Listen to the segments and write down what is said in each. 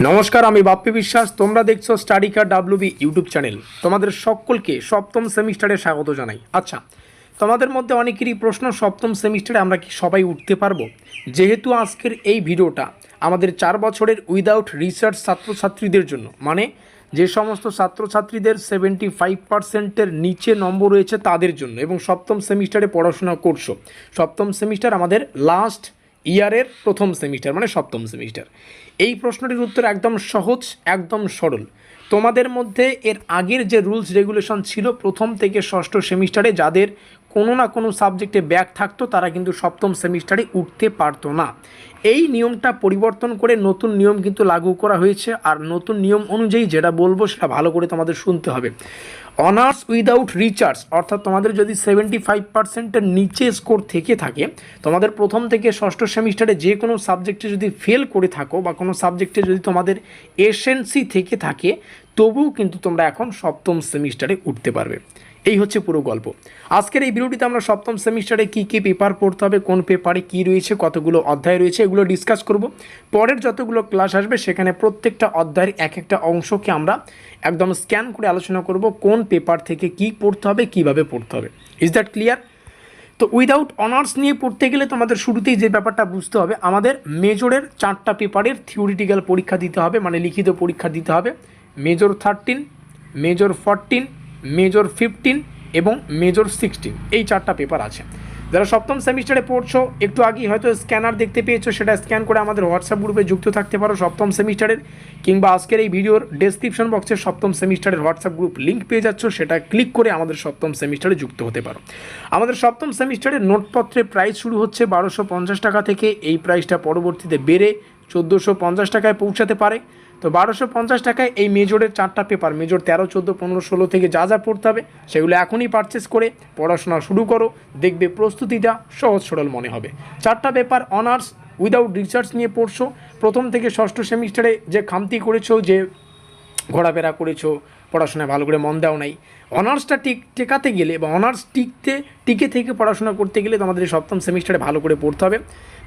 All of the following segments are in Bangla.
নমস্কার, আমি বাপ্পি বিশ্বাস। তোমরা দেখছো স্টাডি কার ডাব্লিউবি ইউটিউব চ্যানেল। তোমাদের সকলকে সপ্তম সেমিস্টারে স্বাগত জানাই। আচ্ছা, তোমাদের মধ্যে অনেকেরই প্রশ্ন, সপ্তম সেমিস্টারে আমরা কি সবাই উঠতে পারবো? যেহেতু আজকের এই ভিডিওটা আমাদের 4 বছরের উইদাউট রিসার্চ ছাত্রছাত্রীদের জন্য, মানে যে সমস্ত ছাত্রছাত্রীদের 75%-এর নিচে নম্বর রয়েছে তাদের জন্য, এবং সপ্তম সেমিস্টারে পড়াশোনা করছো। সপ্তম সেমিস্টার আমাদের লাস্ট ইয়ারের প্রথম সেমিস্টার, মানে সপ্তম সেমিস্টার। এই প্রশ্নটির উত্তর একদম সহজ, একদম সরল। তোমাদের মধ্যে এর আগের যে রুলস রেগুলেশন ছিল প্রথম থেকে ষষ্ঠ সেমিস্টারে, যাদের কোনো না কোনো সাবজেক্টে ব্যাক থাকতো তারা কিন্তু সপ্তম সেমিস্টারে উঠতে পারতো না। এই নিয়মটা পরিবর্তন করে নতুন নিয়ম কিন্তু লাগু করা হয়েছে। আর নতুন নিয়ম অনুযায়ী যেটা বলবো সেটা ভালো করে তোমাদের শুনতে হবে। অনার্স উইদাউট রিসার্চ, অর্থাৎ তোমাদের যদি 75%-এর নিচে স্কোর থেকে থাকে, তোমাদের প্রথম থেকে ষষ্ঠ সেমিস্টারে যে কোনো সাবজেক্টে যদি ফেল করে থাকো বা কোনো সাবজেক্টে যদি তোমাদের এসএনসি থেকে থাকে, তবুও কিন্তু তোমরা এখন সপ্তম সেমিস্টারে উঠতে পারবে। এই হচ্ছে পুরো গল্প। আজকের এই ভিডিওটিতে আমরা সপ্তম সেমিস্টারে কী কী পেপার পড়তে হবে, কোন পেপারে কী রয়েছে, কতগুলো অধ্যায় রয়েছে, এগুলো ডিসকাস করব। পরের যতগুলো ক্লাস আসবে সেখানে প্রত্যেকটা অধ্যায়ের এক একটা অংশকে আমরা একদম স্ক্যান করে আলোচনা করব, কোন পেপার থেকে কী পড়তে হবে, কীভাবে পড়তে হবে। Is that clear? তো উইদাউট অনার্স নিয়ে পড়তে গেলে তোমাদের শুরুতেই যে ব্যাপারটা বুঝতে হবে, আমাদের মেজরের 4টা পেপারের থিওরিটিক্যাল পরীক্ষা দিতে হবে, মানে লিখিত পরীক্ষা দিতে হবে। মেজর 13, মেজর 14, মেজর 15 এবং মেজর 16, এই 4টা পেপার আছে। যারা সপ্তম সেমিস্টারে পড়ছো, একটু আগেই হয়তো স্ক্যানার দেখতে পেয়েছো, সেটা স্ক্যান করে আমাদের হোয়াটসঅ্যাপ গ্রুপে যুক্ত থাকতে পারো সপ্তম সেমিস্টারের, কিংবা আজকের এই ভিডিওর ডেসক্রিপশন বক্সে সপ্তম সেমিস্টারের হোয়াটসঅ্যাপ গ্রুপ লিঙ্ক পেয়ে যাচ্ছ, সেটা ক্লিক করে আমাদের সপ্তম সেমিস্টারে যুক্ত হতে পারো। আমাদের সপ্তম সেমিস্টারের নোটপত্রের প্রাইস শুরু হচ্ছে 1250 টাকা থেকে। এই প্রাইসটা পরবর্তীতে বেড়ে 1450 টাকায় পৌঁছাতে পারে। তো 1250 টাকায় এই মেজরের 4টা পেপার, মেজর 13, 14, 15, 16 থেকে যা যা পড়তে হবে সেগুলো এখনই পারচেস করে পড়াশোনা শুরু করো, দেখবে প্রস্তুতিটা সহজ সরল মনে হবে। 4টা পেপার অনার্স উইদাউট রিসার্চ নিয়ে পড়ছো। প্রথম থেকে ষষ্ঠ সেমিস্টারে যে খামতি করেছো, যে ঘোরাফেরা করেছো, পড়াশোনায় ভালো করে মন দেওয়া নাই, অনার্সটা টেকাতে গেলে বা অনার্স টিকে থেকে পড়াশোনা করতে গেলে তোমাদের এই সপ্তম সেমিস্টারে ভালো করে পড়তে হবে।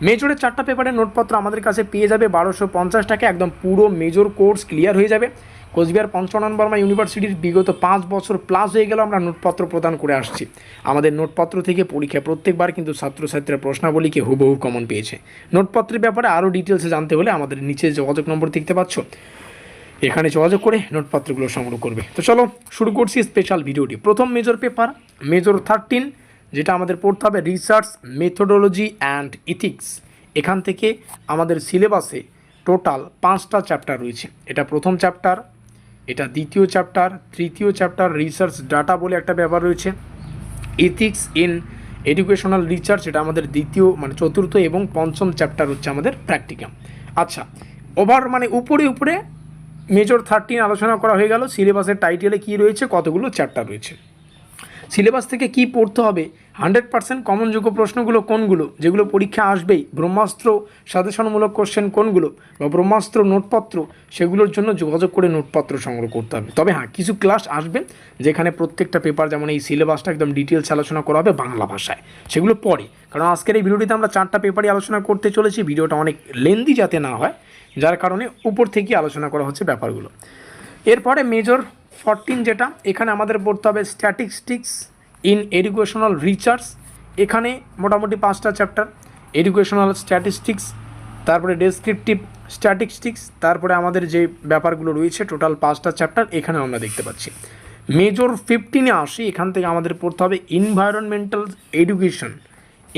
মেজরের 4টা পেপারের নোটপত্র আমাদের কাছে পেয়ে যাবে 1250 টাকা, একদম পুরো মেজর কোর্স ক্লিয়ার হয়ে যাবে। কোচবিহার পঞ্চনন বর্মা ইউনিভার্সিটির বিগত 5 বছর প্লাস হয়ে গেল আমরা নোটপত্র প্রদান করে আসছি। আমাদের নোটপত্র থেকে পরীক্ষায় প্রত্যেকবার কিন্তু ছাত্রছাত্রীরা প্রশ্নাবলীকে হুবহু কমন পেয়েছে। নোটপত্রের ব্যাপারে আরও ডিটেলসে জানতে হলে আমাদের নিচে যোগাযোগ নম্বর দেখতে পাচ্ছ, এখানে যোগাযোগ করে নোটপত্রগুলো সংগ্রহ করবে। তো চলো শুরু করছি স্পেশাল ভিডিওটি। প্রথম মেজর পেপার মেজর 13, যেটা আমাদের পড়তে হবে রিসার্চ মেথোডোলজি অ্যান্ড ইথিক্স। এখান থেকে আমাদের সিলেবাসে টোটাল 5টা চ্যাপ্টার রয়েছে। এটা প্রথম চ্যাপ্টার, এটা দ্বিতীয় চ্যাপ্টার, তৃতীয় চ্যাপ্টার রিসার্চ ডাটা বলে একটা ব্যাপার রয়েছে, ইথিক্স ইন এডুকেশনাল রিসার্চ, এটা আমাদের দ্বিতীয় মানে চতুর্থ, এবং পঞ্চম চ্যাপ্টার হচ্ছে আমাদের প্র্যাকটিকাম। আচ্ছা, মানে উপরে মেজর 13 আলোচনা করা হয়ে গেল। সিলেবাসের টাইটেলে কী রয়েছে, কতগুলো চ্যাপ্টার রয়েছে, সিলেবাস থেকে কি পড়তে হবে, 100% কমনযোগ্য প্রশ্নগুলো কোনগুলো, যেগুলো পরীক্ষা আসবেই, ব্রহ্মাস্ত্র সাজেশনমূলক কোশ্চেন কোনগুলো বা ব্রহ্মাস্ত্র নোটপত্র, সেগুলোর জন্য যোগাযোগ করে নোটপত্র সংগ্রহ করতে হবে। তবে হ্যাঁ, কিছু ক্লাস আসবে যেখানে প্রত্যেকটা পেপার, যেমন এই সিলেবাসটা একদম ডিটেলস আলোচনা করা হবে বাংলা ভাষায়, সেগুলো পরে। কারণ আজকের এই ভিডিওটিতে আমরা 4টা পেপারই আলোচনা করতে চলেছি, ভিডিওটা অনেক লেন্দি যাতে না হয়, যার কারণে উপর থেকে আলোচনা করা হচ্ছে ব্যাপারগুলো। এরপরে মেজর 14, যেটা এখানে আমাদের পড়তে হবে স্ট্যাটিস্টিক্স ইন এডুকেশনাল রিসার্চ। এখানে মোটামুটি 5টা চ্যাপ্টার, এডুকেশনাল স্ট্যাটিস্টিক্স, তারপরে ডেসক্রিপটিভ স্ট্যাটিস্টিক্স, তারপরে আমাদের যে ব্যাপারগুলো রয়েছে টোটাল 5টা চ্যাপ্টার এখানে আমরা দেখতে পাচ্ছি। মেজর 15-এ আসি, এখান থেকে আমাদের পড়তে হবে এনভায়রনমেন্টাল এডুকেশন।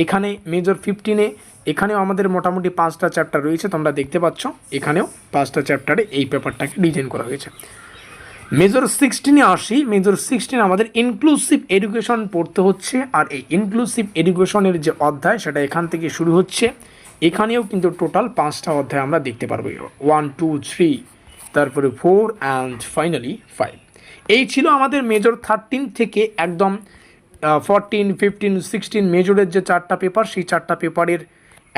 এখানে মেজর 15-এ এখানেও আমাদের মোটামুটি 5টা চ্যাপ্টার রয়েছে, তোমরা দেখতে পাচ্ছ এখানেও 5টা চ্যাপ্টারে এই পেপারটাকে ডিজাইন করা হয়েছে। মেজর 16-এ আসি, মেজর 16 আমাদের ইনক্লুসিভ এডুকেশন পড়তে হচ্ছে। আর এই ইনক্লুসিভ এডুকেশনের যে অধ্যায় সেটা এখান থেকে শুরু হচ্ছে। এখানেও কিন্তু টোটাল 5টা অধ্যায় আমরা দেখতে পারবো, 1, 2, 3, তারপরে 4 অ্যান্ড ফাইনালি 5। এই ছিল আমাদের মেজর 13 থেকে একদম 14, 15, 16 মেজরের যে 4টা পেপার, সেই 4টা পেপারের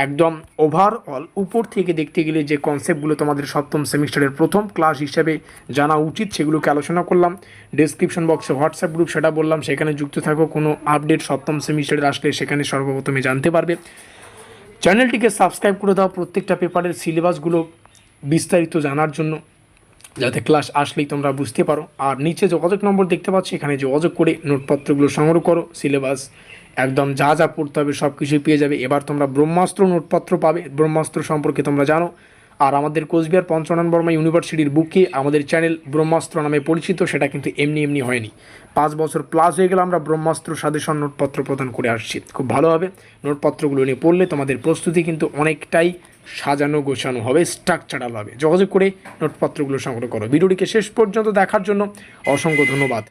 একদম ওভারঅল উপর থেকে দেখতে গেলে যে কনসেপ্টগুলো তোমাদের সপ্তম সেমিস্টারের প্রথম ক্লাস হিসেবে জানা উচিত সেগুলোকে আলোচনা করলাম। ডেসক্রিপশন বক্সে হোয়াটসঅ্যাপ গ্রুপ সেটা বললাম, সেখানে যুক্ত থাকো, কোনো আপডেট সপ্তম সেমিস্টারের আসলে সেখানে সর্বপ্রথমে জানতে পারবে। চ্যানেলটিকে সাবস্ক্রাইব করে দাও, প্রত্যেকটা পেপারের সিলেবাসগুলো বিস্তারিত জানার জন্য, যাতে ক্লাস আসলেই তোমরা বুঝতে পারো। আর নিচে যোগাযোগ নম্বর দেখতে পাচ্ছি, এখানে যোগাযোগ করে নোটপত্রগুলো সংগ্রহ করো। সিলেবাস একদম যা যা পড়তে হবে সব কিছুই পেয়ে যাবে। এবার তোমরা ব্রহ্মাস্ত্র নোটপত্র পাবে, ব্রহ্মাস্ত্র সম্পর্কে তোমরা জানো। আর আমাদের কোচবিহার পঞ্চানন বর্মা ইউনিভার্সিটির বুকে আমাদের চ্যানেল ব্রহ্মাস্ত্র নামে পরিচিত, সেটা কিন্তু এমনি এমনি হয়নি। 5 বছর প্লাস হয়ে গেলে আমরা ব্রহ্মাস্ত্র সাজেশন নোটপত্র প্রদান করে আসছি। খুব ভালোভাবে নোটপত্রগুলো নিয়ে পড়লে তোমাদের প্রস্তুতি কিন্তু অনেকটাই সাজানো গোছানো হবে, স্ট্রাকচারাল হবে। যোগাযোগ করে নোটপত্রগুলো সংগ্রহ করো। ভিডিওটিকে শেষ পর্যন্ত দেখার জন্য অসংখ্য ধন্যবাদ।